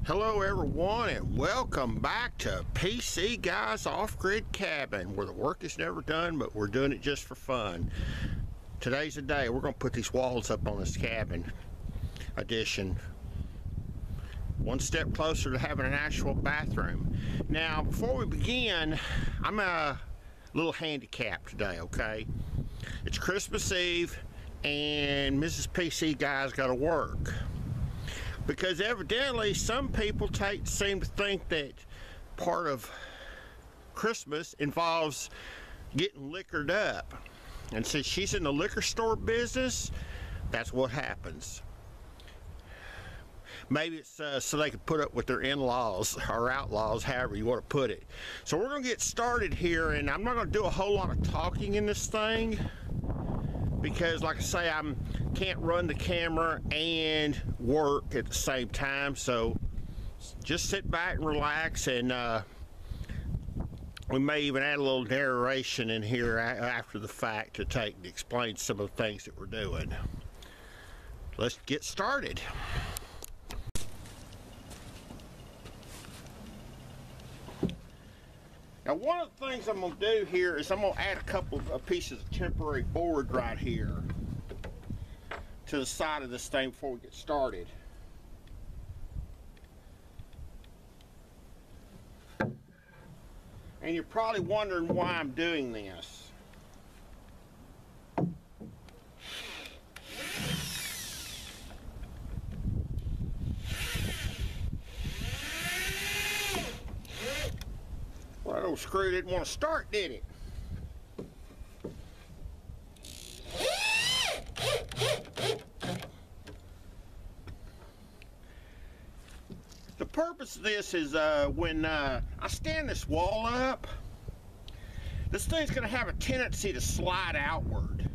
Hello everyone, and welcome back to PC Guys Off-Grid Cabin, where the work is never done, but we're doing it just for fun. Today's the day. We're going to put these walls up on this cabin addition. One step closer to having an actual bathroom. Now, before we begin, I'm a little handicapped today, okay? It's Christmas Eve, and Mrs. PC Guy's got to work. Because evidently some people seem to think that part of Christmas involves getting liquored up. And since she's in the liquor store business, that's what happens. Maybe it's so they can put up with their in-laws or outlaws, however you want to put it. So we're going to get started here, and I'm not going to do a whole lot of talking in this thing. Because like I say, I can't run the camera and work at the same time, so just sit back and relax, and we may even add a little narration in here after the fact to explain some of the things that we're doing. Let's get started. Now, one of the things I'm going to do here is I'm going to add a couple of pieces of temporary board right here to the side of this thing before we get started. And you're probably wondering why I'm doing this. Well, that old screw didn't want to start, did it? The purpose of this is when I stand this wall up, this thing's going to have a tendency to slide outward.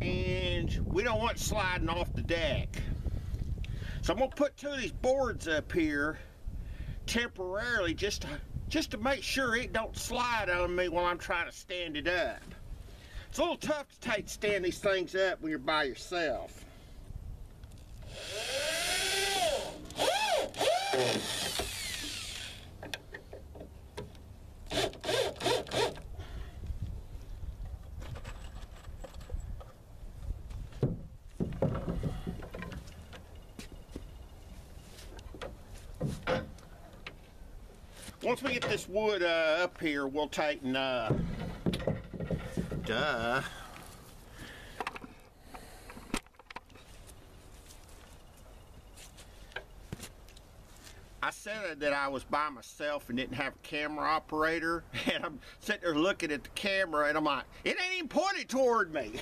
And we don't want it sliding off the deck. So I'm going to put two of these boards up here temporarily just to make sure it don't slide on me while I'm trying to stand it up. It's a little tough to stand these things up when you're by yourself. Once we get this wood up here, we'll take and I said that I was by myself and didn't have a camera operator, and I'm sitting there looking at the camera and I'm like, it ain't even pointed toward me.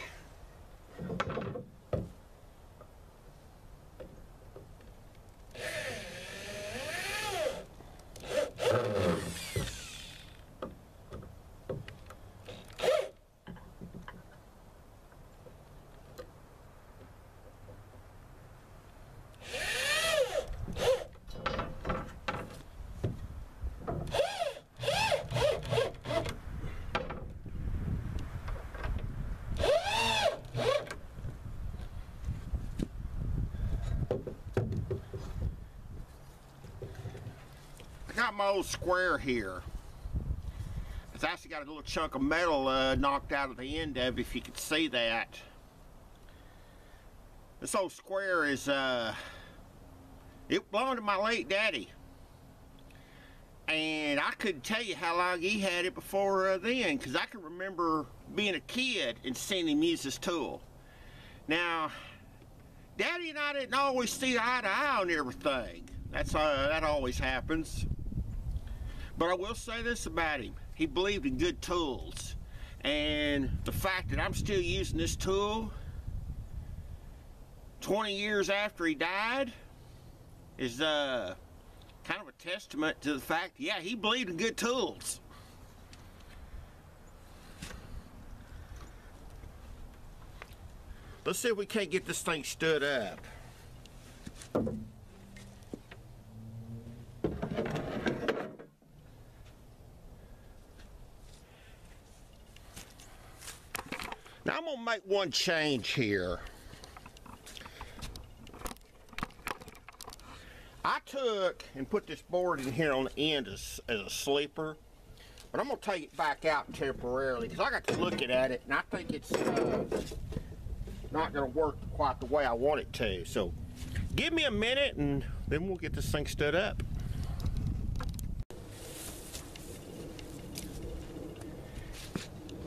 Got my old square here. It's actually got a little chunk of metal knocked out of the end of it, if you could see that. This old square is it belonged to my late daddy, and I couldn't tell you how long he had it before then, because I can remember being a kid and seeing him use this tool. Now, Daddy and I didn't always see eye to eye on everything. That always happens. But I will say this about him. He believed in good tools. And the fact that I'm still using this tool 20 years after he died is kind of a testament to the fact, yeah, he believed in good tools. Let's see if we can't get this thing stood up. Now I'm going to make one change here. I took and put this board in here on the end as a sleeper, but I'm going to take it back out temporarily because I got to looking at it, and I think it's not going to work quite the way I want it to. So give me a minute, and then we'll get this thing stood up.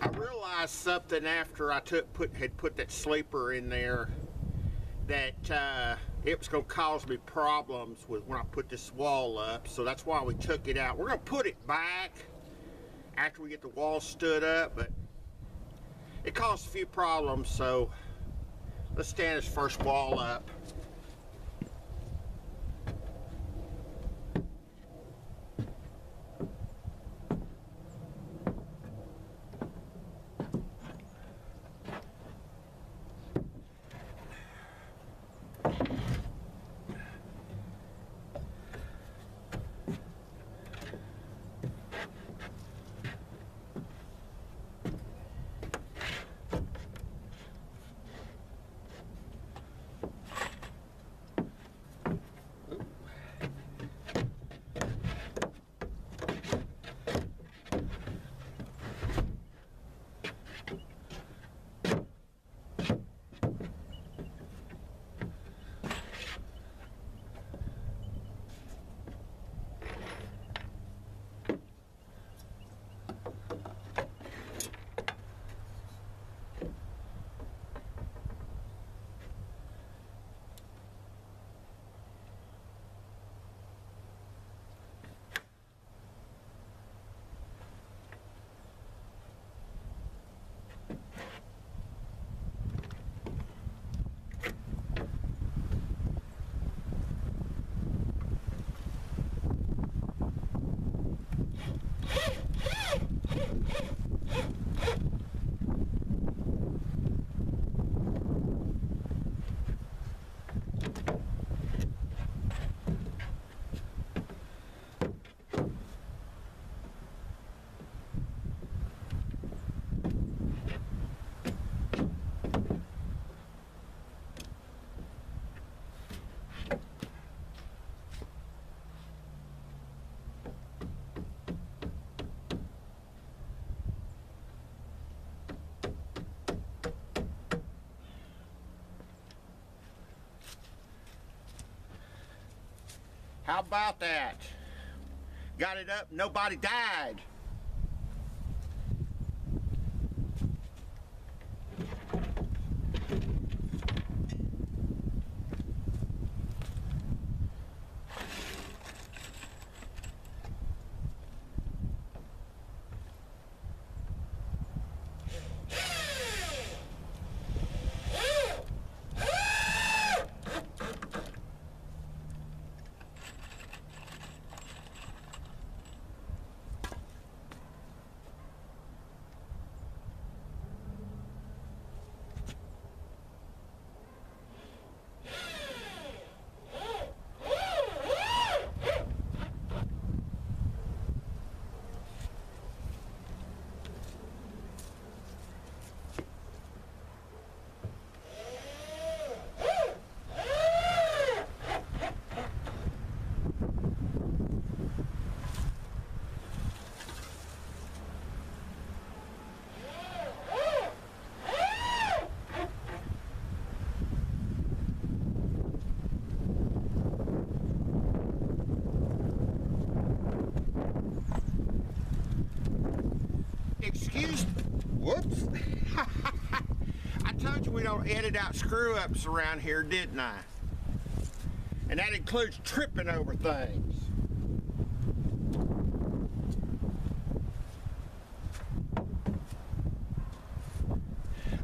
I realized something after I had put that sleeper in there, that it was going to cause me problems with when I put this wall up, so that's why we took it out. We're going to put it back after we get the wall stood up, but it caused a few problems, so let's stand this first wall up. How about that? Got it up, nobody died. Excuse me. Whoops. I told you we don't edit out screw-ups around here, didn't I? And that includes tripping over things.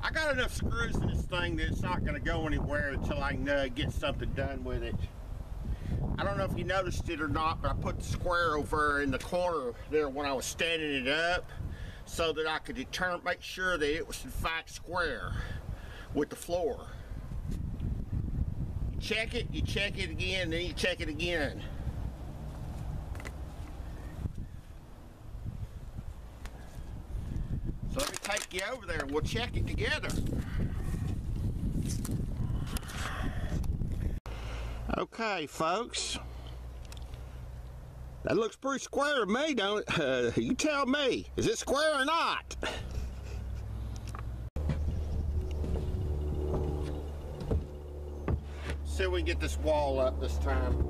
I got enough screws in this thing that it's not going to go anywhere until I can get something done with it. I don't know if you noticed it or not, but I put the square over in the corner there when I was standing it up, so that I could make sure that it was in fact square with the floor. You check it again, then you check it again. So let me take you over there and we'll check it together. Okay, folks, That looks pretty square to me, don't it? You tell me. Is it square or not? See if we can get this wall up this time.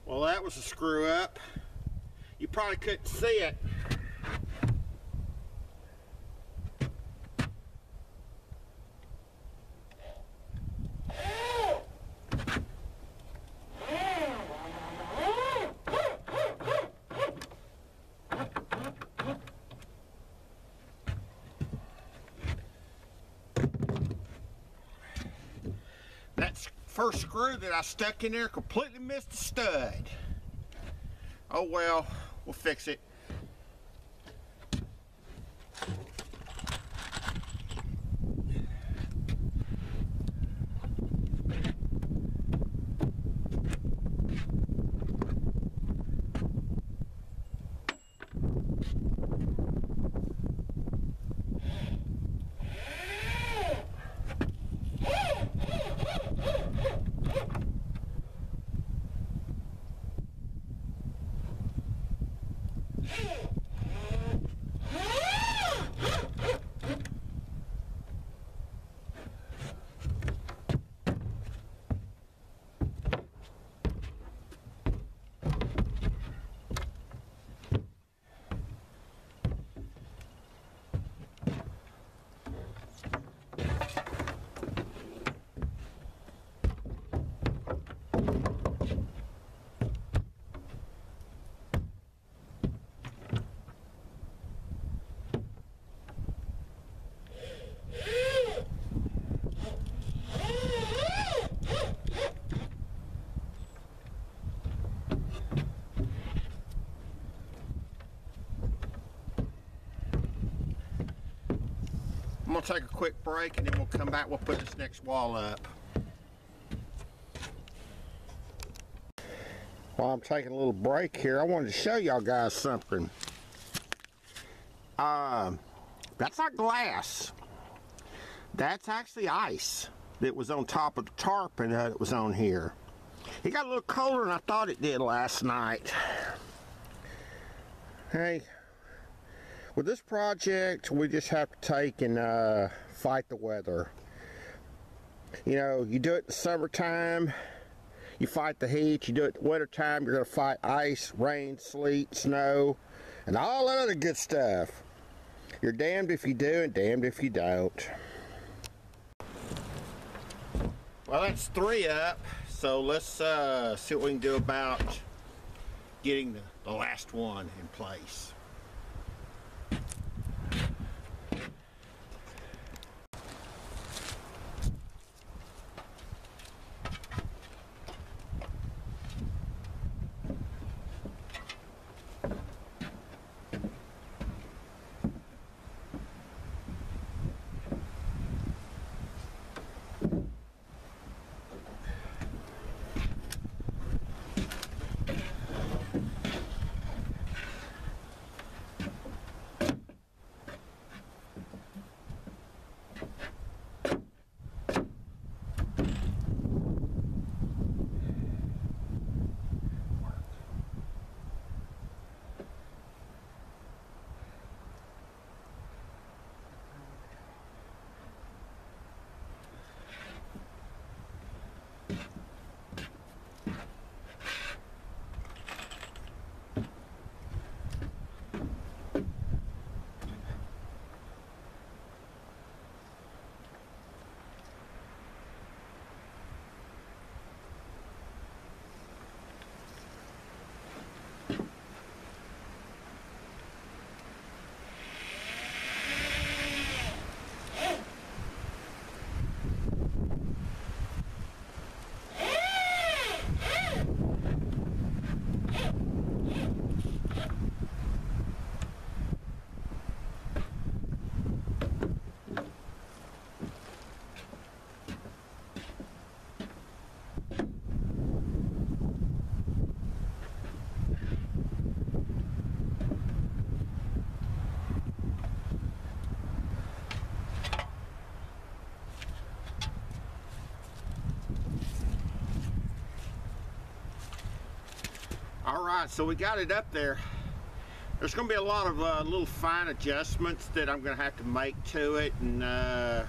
Well, that was a screw up. You probably couldn't see it. That first screw that I stuck in there completely missed the stud. Oh well, we'll fix it. I'm gonna take a quick break and then we'll come back. We'll put this next wall up. While I'm taking a little break here, I wanted to show y'all guys something. That's not glass. That's actually ice that was on top of the tarp and it was on here. It got a little colder than I thought it did last night. Hey, with this project, we just have to take and fight the weather. You know, you do it in the summertime, you fight the heat. You do it in the wintertime, you're going to fight ice, rain, sleet, snow, and all that other good stuff. You're damned if you do and damned if you don't. Well, that's 3 up, so let's see what we can do about getting the last one in place. Alright, so we got it up there. There's going to be a lot of little fine adjustments that I'm going to have to make to it, and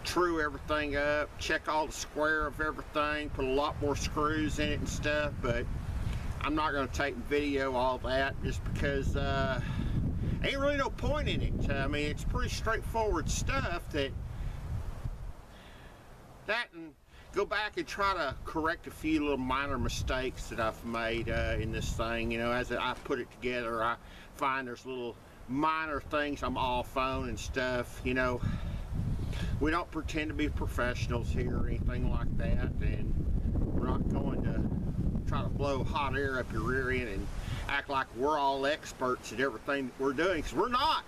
true everything up, check all the square of everything, put a lot more screws in it and stuff, but I'm not going to take video all that just because ain't really no point in it. I mean, it's pretty straightforward stuff that and go back and try to correct a few little minor mistakes that I've made in this thing. You know, as I put it together, I find there's little minor things I'm off on and stuff. You know, we don't pretend to be professionals here or anything like that, and we're not going to try to blow hot air up your rear end and act like we're all experts at everything that we're doing, because we're not.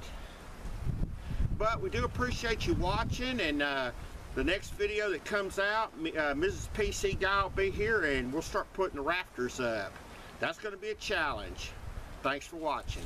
But we do appreciate you watching, and the next video that comes out, Mrs. PC Guy will be here, and we'll start putting the rafters up. That's going to be a challenge. Thanks for watching.